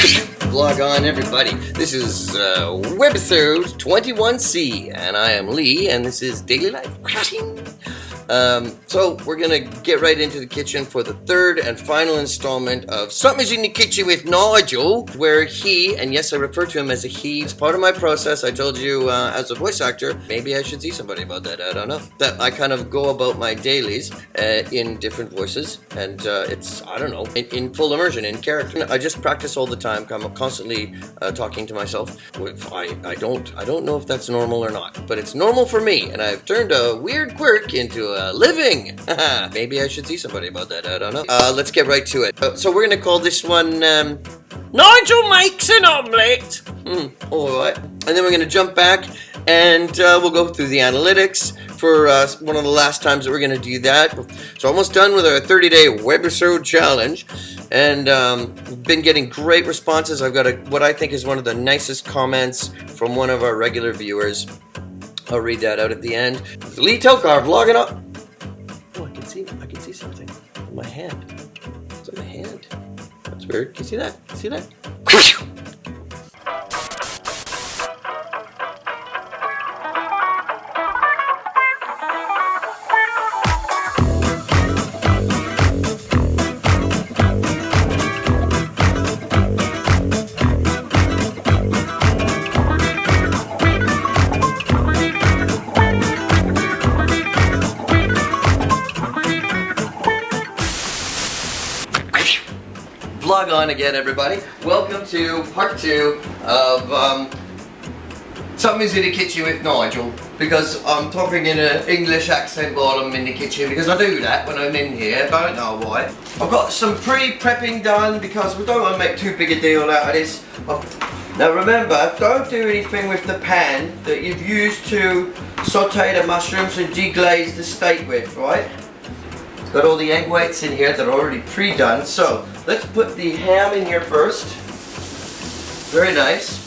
Vlog on, everybody. This is webisode 21C, and I am Lee, and this is Daily Life. So we're gonna get right into the kitchen for the third and final installment of Something's in the Kitchen with Nigel, where he, and yes, I refer to him as a he, it's part of my process. I told you as a voice actor, maybe I should see somebody about that, I don't know, that I kind of go about my dailies in different voices, and it's, I don't know, in full immersion, in character. I just practice all the time. I'm constantly talking to myself. I don't know if that's normal or not, but it's normal for me, and I've turned a weird quirk into a living. Maybe I should see somebody about that, I don't know. Let's get right to it. So we're gonna call this one Nigel Makes an Omelette. Alright. And then we're gonna jump back and we'll go through the analytics for one of the last times that we're gonna do that. So almost done with our 30-day webisode challenge, and we've been getting great responses. I've got what I think is one of the nicest comments from one of our regular viewers. I'll read that out at the end. Lee Tockar vlogging up. Oh, I can see something in my hand. It's in my hand. That's weird. Can you see that? See that? Vlog on again, everybody. Welcome to part 2 of Something's in the Kitchen with Nigel, because I'm talking in an English accent while I'm in the kitchen, because I do that when I'm in here. I don't know why. I've got some pre-prepping done because we don't want to make too big a deal out of this. Now remember, don't do anything with the pan that you've used to saute the mushrooms and deglaze the steak with, right? Got all the egg whites in here that are already pre-done. So let's put the ham in here first. Very nice.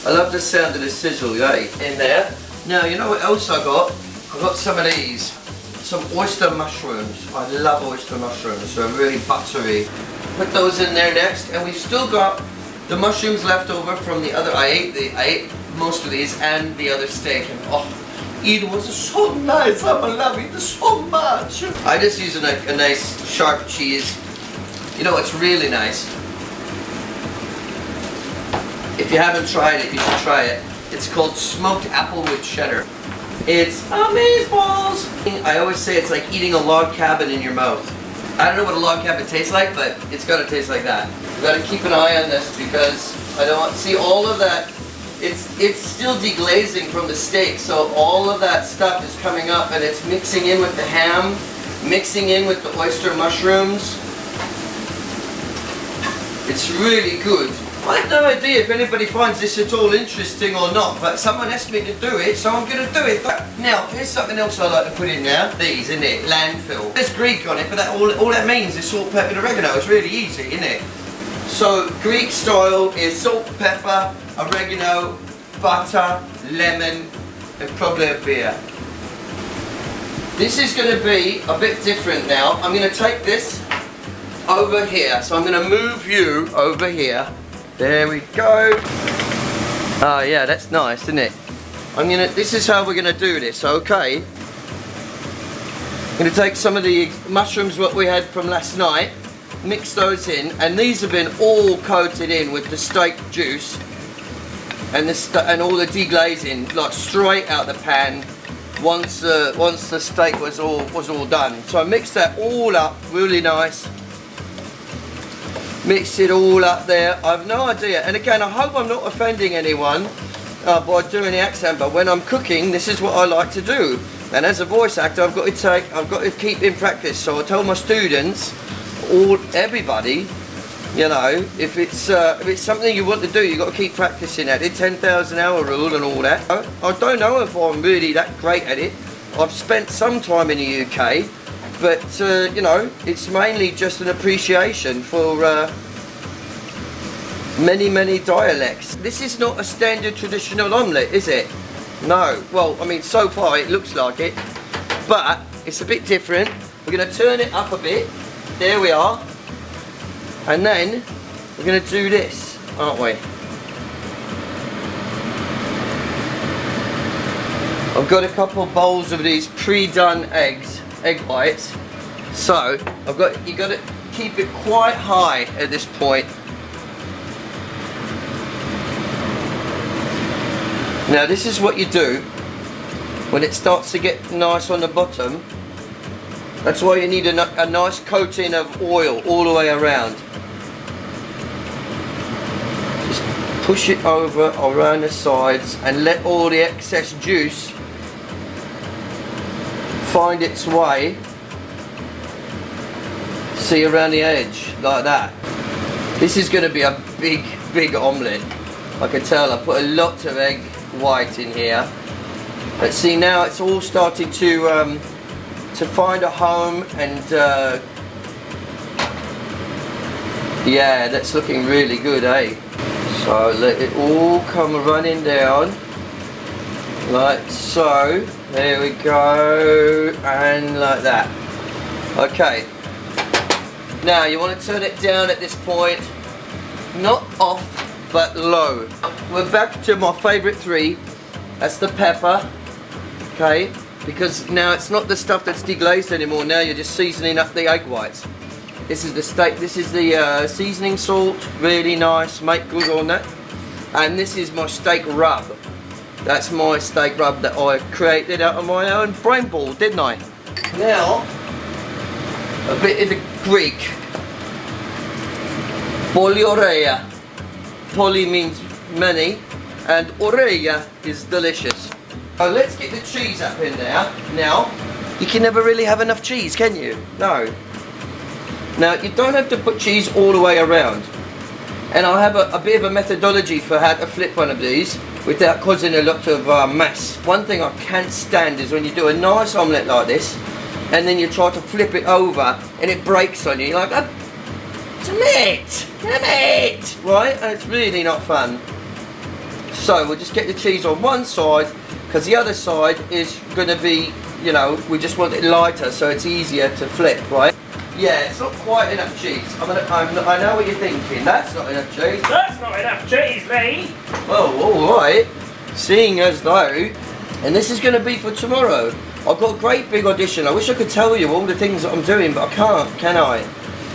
I love the sound of the sizzle, right, in there. Now you know what else I got? I got some of these. Some oyster mushrooms. I love oyster mushrooms. They're really buttery. Put those in there next, and we've still got the mushrooms left over from the other. I ate most of these and the other steak, and oh, it was so nice. I love it so much. I just use a nice sharp cheese. You know what's really nice? If you haven't tried it, you should try it. It's called smoked apple with cheddar. It's amazeballs. I always say it's like eating a log cabin in your mouth. I don't know what a log cabin tastes like, but it's gotta taste like that. You gotta keep an eye on this because I don't want to see all of that. It's still deglazing from the steak, so all of that stuff is coming up and it's mixing in with the ham, mixing in with the oyster mushrooms. It's really good. I have no idea if anybody finds this at all interesting or not, but someone asked me to do it, so I'm going to do it. Now, here's something else I like to put in there. These, isn't it? Landfill. There's Greek on it, but all that means is salt, pepper, and oregano. It's really easy, isn't it? So, Greek style is salt, pepper, oregano, butter, lemon, and probably a beer. This is going to be a bit different now. I'm going to take this over here. So I'm going to move you over here. There we go. Oh yeah, that's nice, isn't it? This is how we're going to do this, okay? I'm going to take some of the mushrooms what we had from last night, mix those in, and these have been all coated in with the steak juice and all the deglazing, like straight out the pan once the steak was all done. So I mixed that all up really nice. Mix it all up there. I have no idea, and again, I hope I'm not offending anyone by doing the accent, but when I'm cooking, this is what I like to do. And as a voice actor, I've got to keep in practice. So I tell my students, everybody, you know, if it's something you want to do, you've got to keep practicing at it. 10,000 hour rule and all that. I don't know if I'm really that great at it. I've spent some time in the UK, but you know, it's mainly just an appreciation for many dialects. This is not a standard traditional omelette, is it? No. Well, I mean, so far it looks like it, but it's a bit different. We're going to turn it up a bit. There we are. And then we're going to do this, aren't we? I've got a couple of bowls of these pre-done egg whites. So you got to keep it quite high at this point. Now this is what you do when it starts to get nice on the bottom. That's why you need a nice coating of oil all the way around. Just push it over around the sides and let all the excess juice find its way, see, around the edge like that. This is going to be a big omelette. I can tell I put a lot of egg white in here, but see, now it's all starting to find a home, and yeah, that's looking really good, eh? So let it all come running down like so. There we go, and like that. Okay, now you want to turn it down at this point, not off but low. We're back to my favourite three. That's the pepper, okay, because now it's not the stuff that's deglazed anymore. Now you're just seasoning up the egg whites. This is the seasoning salt, really nice, make good on that. And this is my steak rub. That's my steak rub that I created out of my own brain ball, didn't I? Now, a bit of the Greek. Polyoreia. Poly means many, and oreia is delicious. So let's get the cheese up in there. Now, you can never really have enough cheese, can you? No. Now, you don't have to put cheese all the way around. And I have a bit of a methodology for how to flip one of these without causing a lot of mess. One thing I can't stand is when you do a nice omelette like this and then you try to flip it over and it breaks on you. You're like, damn it, right? And it's really not fun. So we'll just get the cheese on one side, because the other side is going to be, you know, we just want it lighter so it's easier to flip, right? Yeah, it's not quite enough cheese. I know what you're thinking. That's not enough cheese. That's not enough cheese, Lee. Oh, alright. Seeing as though, and this is going to be for tomorrow. I've got a great big audition. I wish I could tell you all the things that I'm doing, but I can't, can I?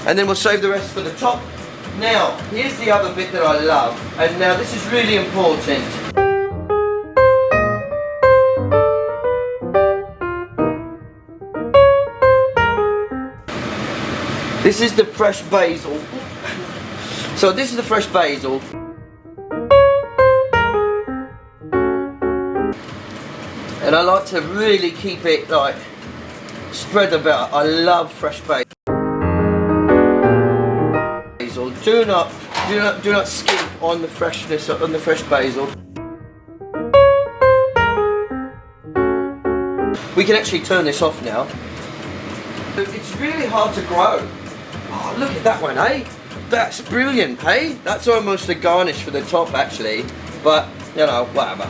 And then we'll save the rest for the top. Now, here's the other bit that I love, and now this is really important. This is the fresh basil. So this is the fresh basil. And I like to really keep it like spread about. I love fresh basil. Do not skimp on the freshness on the fresh basil. We can actually turn this off now. It's really hard to grow. Oh, look at that one, eh? That's brilliant, eh? That's almost a garnish for the top, actually. But, you know, whatever.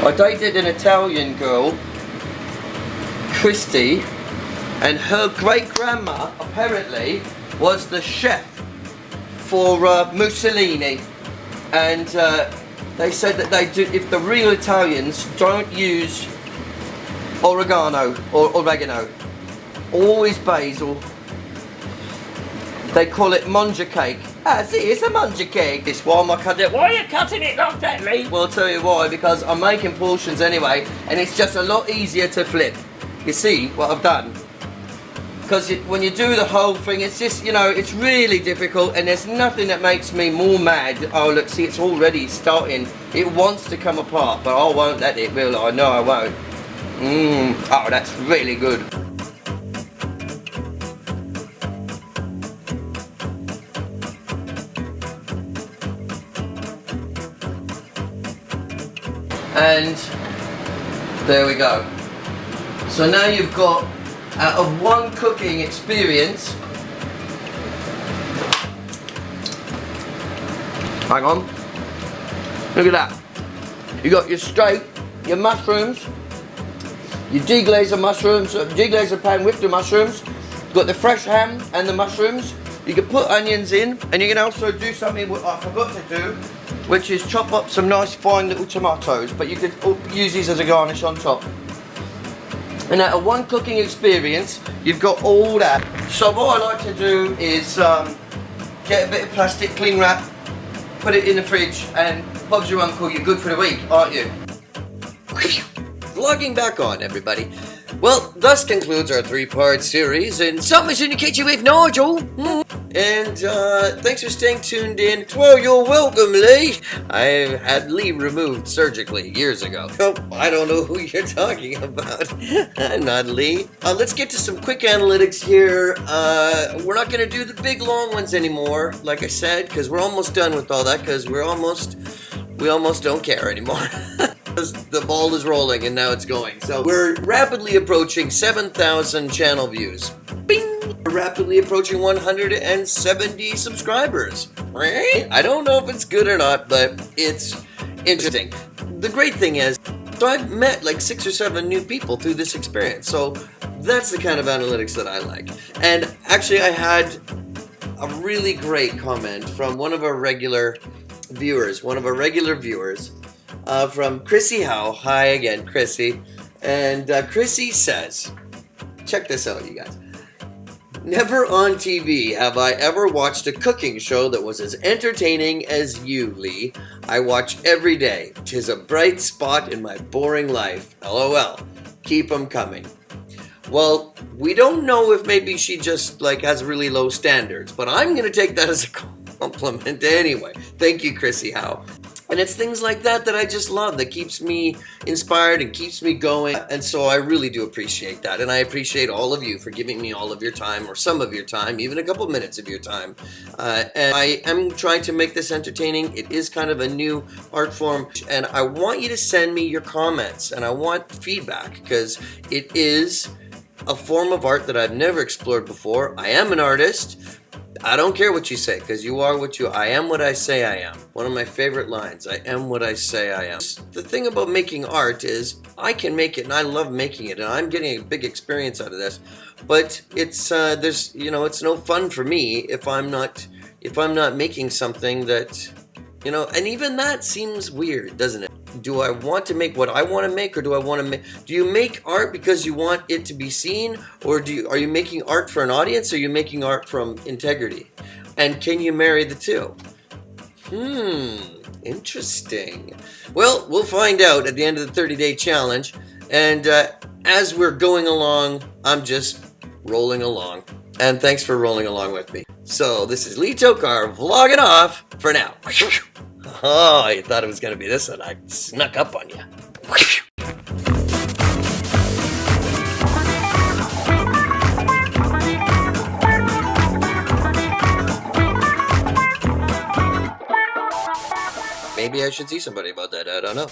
I dated an Italian girl, Christy, and her great-grandma, apparently, was the chef for Mussolini. And they said that they do, if the real Italians don't use oregano or oregano, always basil. They call it munja cake. Ah, see, it's a munja cake. This why am I cutting it? Why are you cutting it like that, Lee? Well, I'll tell you why. Because I'm making portions anyway, and it's just a lot easier to flip. You see what I've done? Because when you do the whole thing, it's just, you know, it's really difficult, and there's nothing that makes me more mad. Oh, look, see, it's already starting. It wants to come apart, but I won't let it, will I? No, I won't. Oh, that's really good. And there we go. So now you've got, out of one cooking experience, hang on, look at that. You got your steak, your mushrooms, your deglaze of mushrooms, deglaze of pan with the mushrooms. You've got the fresh ham and the mushrooms. You can put onions in, and you can also do something what I forgot to do, which is chop up some nice fine little tomatoes, but you could use these as a garnish on top. And out of one cooking experience, you've got all that. So what I like to do is get a bit of plastic cling wrap, put it in the fridge, and Bob's your uncle, you're good for the week, aren't you? Vlogging back on, everybody. Well, thus concludes our 3-part series in Something's in the Kitchen with Nigel. And thanks for staying tuned in. Well, you're welcome, Lee. I had Lee removed surgically years ago. Oh, I don't know who you're talking about. I'm not Lee. Let's get to some quick analytics here. We're not going to do the big long ones anymore, like I said, because we're almost done with all that, because we almost don't care anymore. The ball is rolling and now it's going. So we're rapidly approaching 7,000 channel views. Bing! We're rapidly approaching 170 subscribers. I don't know if it's good or not, but it's interesting. The great thing is, so I've met like 6 or 7 new people through this experience. So that's the kind of analytics that I like. And actually I had a really great comment from one of our regular viewers, from Chrissy Howe. Hi again, Chrissy. And Chrissy says, check this out, you guys. Never on TV have I ever watched a cooking show that was as entertaining as you, Lee. I watch every day. 'Tis a bright spot in my boring life. LOL. Keep 'em coming. Well, we don't know if maybe she just like has really low standards, but I'm going to take that as a compliment anyway. Thank you, Chrissy Howe. And it's things like that that I just love, that keeps me inspired and keeps me going. And so I really do appreciate that. And I appreciate all of you for giving me all of your time, or some of your time, even a couple minutes of your time. And I am trying to make this entertaining. It is kind of a new art form. And I want you to send me your comments, and I want feedback, because it is a form of art that I've never explored before. I am an artist. I don't care what you say, because you are what you are. I am what I say I am. One of my favorite lines, I am what I say I am. The thing about making art is I can make it, and I love making it, and I'm getting a big experience out of this. But it's it's no fun for me if I'm not making something that, and even that seems weird, doesn't it? Do I want to make what I want to make, or do you make art because you want it to be seen, or are you making art for an audience, or are you making art from integrity? And can you marry the two? Interesting. Well, we'll find out at the end of the 30-day challenge, and as we're going along, I'm just rolling along. And thanks for rolling along with me. So this is Lee Tockar vlogging off for now. Oh, you thought it was going to be this one. I snuck up on you. Maybe I should see somebody about that. I don't know.